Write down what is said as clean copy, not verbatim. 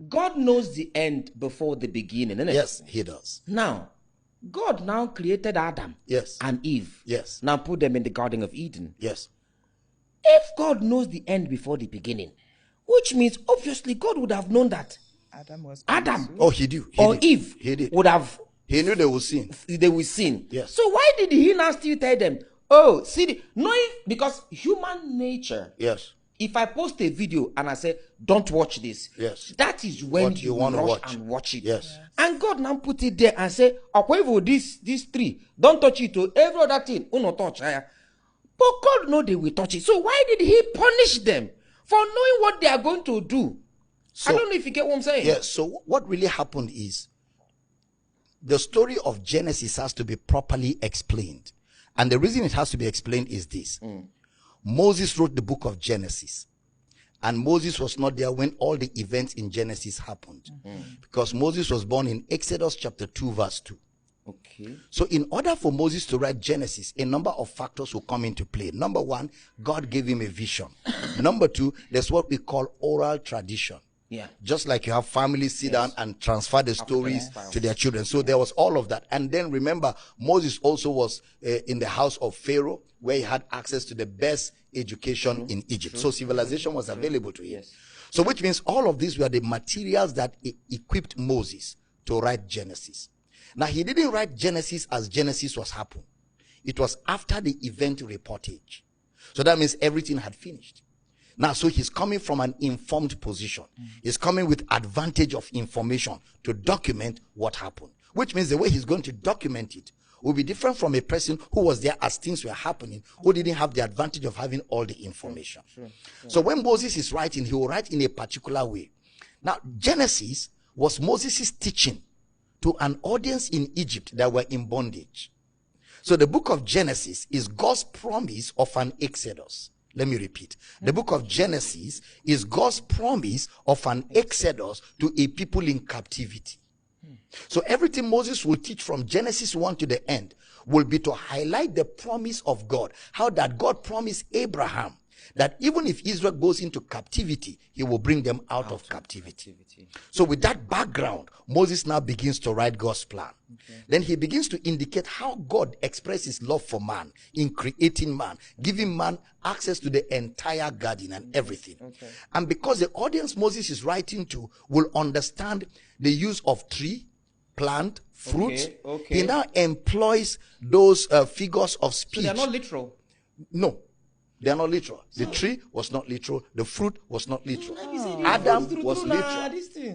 God knows the end before the beginning, isn't it? Yes, he does. Now, God now created Adam Yes. and Eve. Yes. Now put them in the Garden of Eden. Yes. If God knows the end before the beginning, which means obviously God would have known that Adam Oh, he did. or Eve He did. would have, He knew they would sin. they will sin. Yes. So why did he now still tell them, oh, see, knowing, because human nature, Yes. if I post a video and I say, don't watch this, Yes. that is when What you want to rush watch. and watch it. Yes. And God now put it there and say, okay, this tree, don't touch it to every other thing, uno touch. But God know they will touch it. So why did he punish them for knowing what they are going to do? So, I don't know if you get what I'm saying. yes. So what really happened is the story of Genesis has to be properly explained. And the reason it has to be explained is this. Moses wrote the book of Genesis. And Moses was not there when all the events in Genesis happened. Because Moses was born in Exodus chapter 2 verse 2. Okay. So in order for Moses to write Genesis, a number of factors will come into play. Number one, God gave him a vision. Number two, there's what we call oral tradition. Yeah. Just like you have families sit down and transfer the stories to their children. So there was all of that. And then remember, Moses also was in the house of Pharaoh, where he had access to the best education in Egypt. So civilization was available to him. Yes. So which means all of these were the materials that equipped Moses to write Genesis. Now, he didn't write Genesis as Genesis was happening. It was after the event reportage. So that means everything had finished. Now, so he's coming from an informed position. He's coming with advantage of information to document what happened. Which means the way he's going to document it will be different from a person who was there as things were happening, who didn't have the advantage of having all the information. Sure. So when Moses is writing, he will write in a particular way. Now, Genesis was Moses' teaching to an audience in Egypt that were in bondage. So the book of Genesis is God's promise of an exodus. Let me repeat. The book of Genesis is God's promise of an exodus to a people in captivity. So everything Moses will teach from Genesis 1 to the end will be to highlight the promise of God. How that God promised Abraham that even if Israel goes into captivity, he will bring them out of captivity. So with that background, Moses now begins to write God's plan. Okay. Then he begins to indicate how God expressed his love for man in creating man, giving man access to the entire garden and everything. Okay. And because the audience Moses is writing to will understand the use of tree, plant, fruit, he now employs those figures of speech. So they're not literal? No. They are not literal. The tree was not literal. The fruit was not literal. Adam was literal.